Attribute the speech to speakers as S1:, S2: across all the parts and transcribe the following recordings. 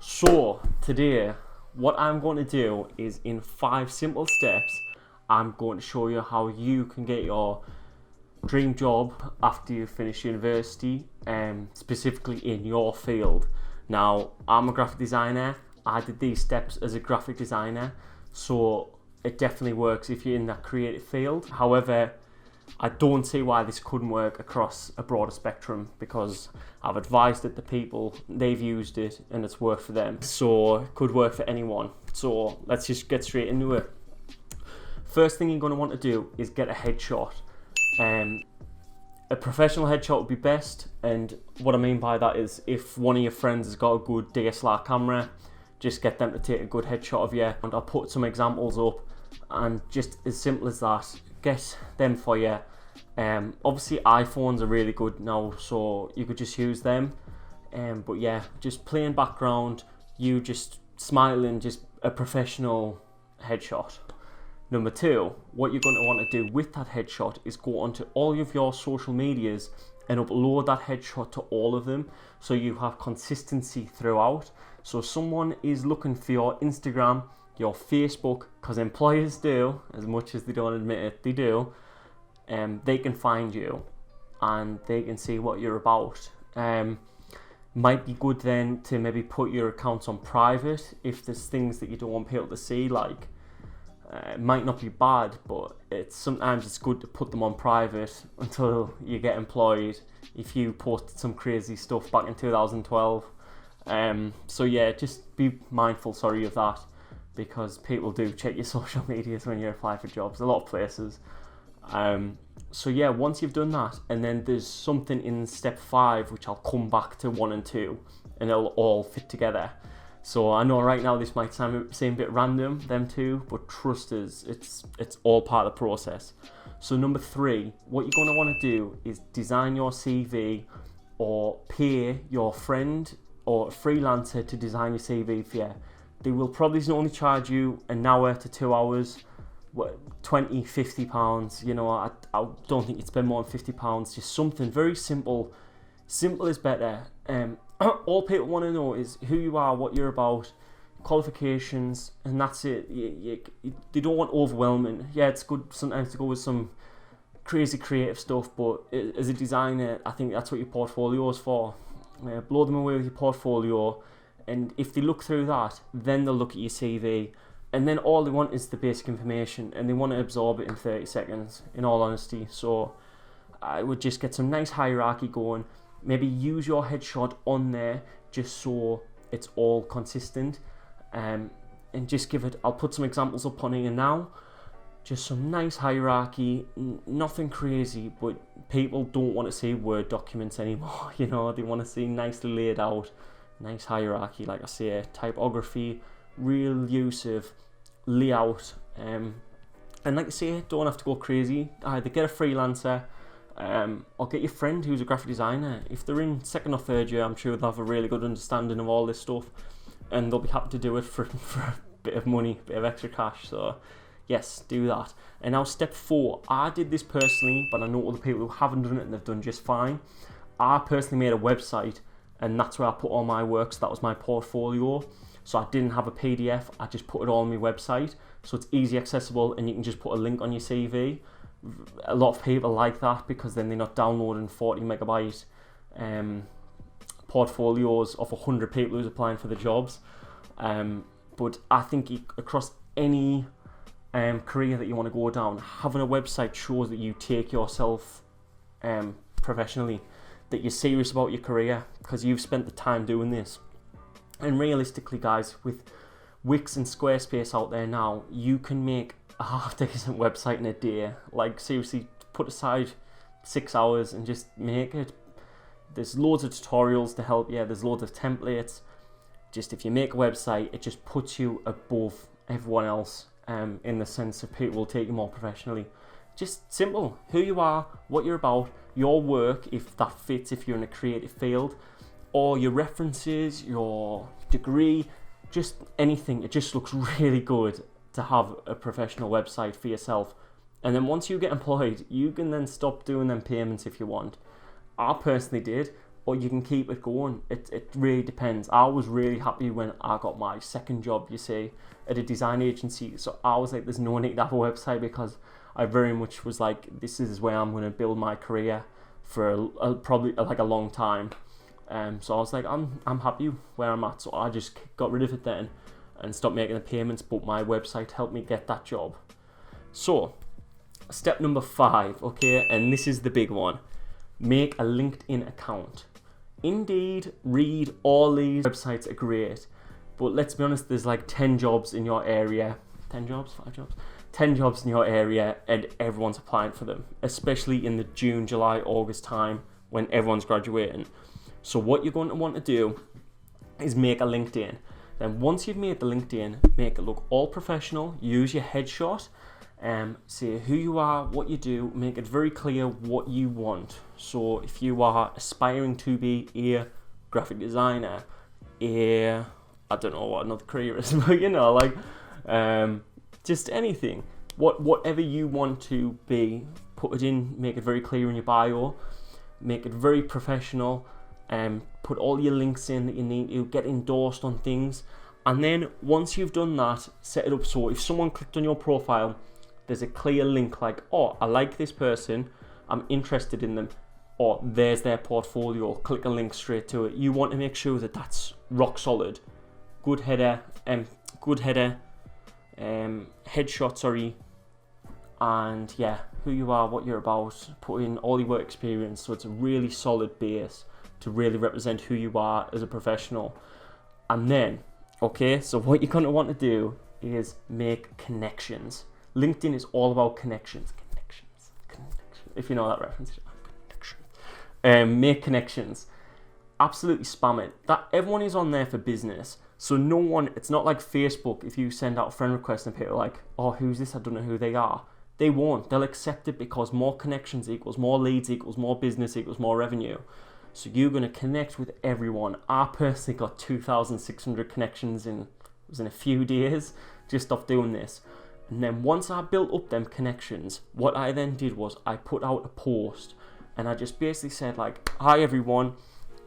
S1: So today, what I'm going to do is in 5 simple steps, I'm going to show you how you can get your dream job after you finish university, specifically in your field. Now, I'm a graphic designer. I did these steps as a graphic designer, so it definitely works if you're in that creative field. However, I don't see why this couldn't work across a broader spectrum, because I've advised it to people, they've used it and it's worked for them. So it could work for anyone. So let's just get straight into it. First thing you're going to want to do is get a headshot. A professional headshot would be best, and what I mean by that is if one of your friends has got a good DSLR camera, just get them to take a good headshot of you. And I'll put some examples up, and just as simple as that, get them for you. Obviously iPhones are really good now, so you could just use them. But yeah, just plain background, you just smiling, just a professional headshot. Number 2, what you're going to want to do with that headshot is go onto all of your social medias and upload that headshot to all of them, so you have consistency throughout. So someone is looking for your Instagram, your Facebook, because employers do, as much as they don't admit it, they do. They can find you and they can see what you're about. Might be good then to maybe put your accounts on private if there's things that you don't want people to see. Like, it might not be bad, but sometimes it's good to put them on private until you get employed. If you posted some crazy stuff back in 2012, so yeah, just be mindful, of that, because people do check your social medias when you apply for jobs, a lot of places. So yeah, once you've done that, and then there's something in step 5 which I'll come back to 1 and 2, and it'll all fit together. So I know right now this might seem a bit random, them two, but trust us, it's all part of the process. So number 3, what you're going to want to do is design your CV, or pay your friend or freelancer to design your CV for you. They will probably only charge you an hour to 2 hours, £20-50. You know, I don't think you'd spend more than £50. Just something very simple. Simple is better. All people want to know is who you are, what you're about, qualifications, and that's it. They don't want overwhelming. Yeah, it's good sometimes to go with some crazy creative stuff, but as a designer, I think that's what your portfolio is for. Blow them away with your portfolio, and if they look through that, then they'll look at your CV, and then all they want is the basic information, and they want to absorb it in 30 seconds, in all honesty. So I would just get some nice hierarchy going. Maybe use your headshot on there just so it's all consistent, and just give it, I'll put some examples up on here now, just some nice hierarchy, nothing crazy, but people don't want to see Word documents anymore, you know, they want to see nicely laid out, nice hierarchy, like I say, typography, real use of layout, and like I say, don't have to go crazy. Either get a freelancer, or get your friend who's a graphic designer. If they're in 2nd or 3rd year, I'm sure they'll have a really good understanding of all this stuff, and they'll be happy to do it for a bit of money, a bit of extra cash. So yes, do that. And now step 4, I did this personally, but I know other people who haven't done it and they've done just fine. I personally made a website, and that's where I put all my work, so that was my portfolio. So I didn't have a PDF, I just put it all on my website, so it's easy accessible, and you can just put a link on your CV. A lot of people like that because then they're not downloading 40 megabyte portfolios of 100 people who's applying for the jobs. But I think across any career that you want to go down, having a website shows that you take yourself professionally, that you're serious about your career because you've spent the time doing this. And realistically, guys, with Wix and Squarespace out there now, you can make a half-decent website in a day. Like, seriously, put aside 6 hours and just make it. There's loads of tutorials to help you. There's loads of templates. Just if you make a website, it just puts you above everyone else, in the sense of people will take you more professionally. Just simple. Who you are, what you're about, your work, if that fits, if you're in a creative field, or your references, your degree, just anything. It just looks really good to have a professional website for yourself. And then once you get employed, you can then stop doing them payments if you want. I personally did. or you can keep it going. It really depends. I was really happy when I got my second job, you see, at a design agency. So I was like, there's no need to have a website, because I very much was like, this is where I'm going to build my career for probably like a long time. So I was like, I'm happy where I'm at. So I just got rid of it then and stopped making the payments, but my website helped me get that job. So step number 5, okay, and this is the big one. Make a LinkedIn account. Indeed, Read, all these websites are great, but let's be honest, there's like 10 jobs in your area. 10 jobs? 5 jobs? 10 jobs in your area, and everyone's applying for them, especially in the June, July, August time when everyone's graduating. So what you're going to want to do is make a LinkedIn. Then once you've made the LinkedIn, make it look all professional. Use your headshot. Say who you are, what you do, make it very clear what you want. So if you are aspiring to be a graphic designer, I don't know what another career is, but you know, like just anything, whatever you want to be, put it in, make it very clear in your bio, make it very professional, put all your links in that you need to, get endorsed on things, and then once you've done that, set it up so if someone clicked on your profile, there's a clear link like, oh, I like this person, I'm interested in them, or there's their portfolio, click a link straight to it. You want to make sure that that's rock solid. Good header, headshot, sorry, and yeah, who you are, what you're about, put in all your work experience, so it's a really solid base to really represent who you are as a professional. And then, okay, so what you're going to want to do is make connections. LinkedIn is all about connections. If you know that reference. Make connections. Absolutely spam it. That everyone is on there for business. So no one, it's not like Facebook. If you send out a friend request and people are like, oh, who's this? I don't know who they are. They won't. They'll accept it because more connections equals more leads equals more business equals more revenue. So you're going to connect with everyone. I personally got 2,600 connections in a few days just off doing this. And then once I built up them connections, what I then did was I put out a post and I just basically said like, hi everyone,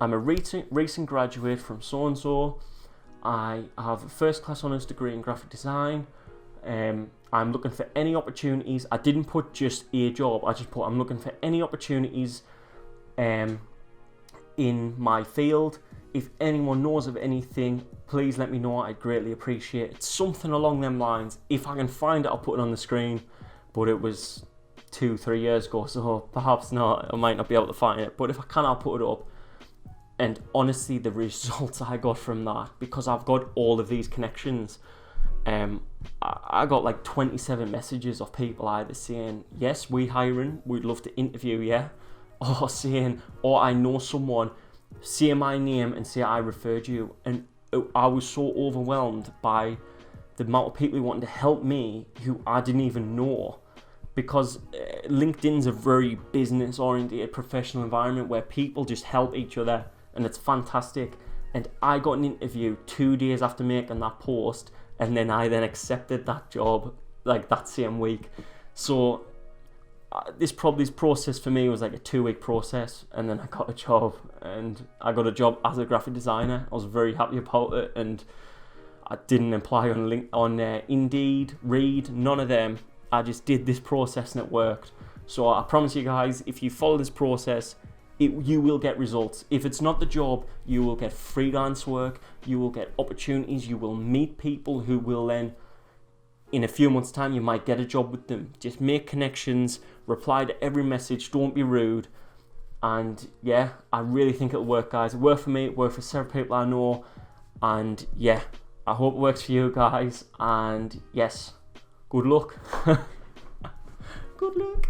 S1: I'm a recent graduate from so-and-so. I have a first class honours degree in graphic design. I'm looking for any opportunities. I didn't put just a job, I just put I'm looking for any opportunities in my field. If anyone knows of anything, please let me know. I'd greatly appreciate it. Something along them lines. If I can find it, I'll put it on the screen. But it was 2-3 years ago, so perhaps not. I might not be able to find it. But if I can, I'll put it up. And honestly, the results I got from that, because I've got all of these connections, I got like 27 messages of people either saying, yes, we hiring, we'd love to interview you, or saying, oh, I know someone, say my name and say I referred you. And I was so overwhelmed by the amount of people who wanted to help me who I didn't even know, because LinkedIn's a very business oriented professional environment where people just help each other, and it's fantastic. And I got an interview 2 days after making that post, and then I then accepted that job like that same week. So this process for me was like a 2-week process, and then I got a job, and I got a job as a graphic designer. I was very happy about it, and I didn't apply on Indeed, Read, none of them. I just did this process and it worked. So I promise you guys, if you follow this process, you will get results. If it's not the job, you will get freelance work, you will get opportunities, you will meet people who will then, in a few months' time, you might get a job with them. Just make connections, reply to every message, don't be rude. And yeah, I really think it'll work, guys. It worked for me, it worked for several people I know. And yeah, I hope it works for you guys. And yes, good luck. Good luck.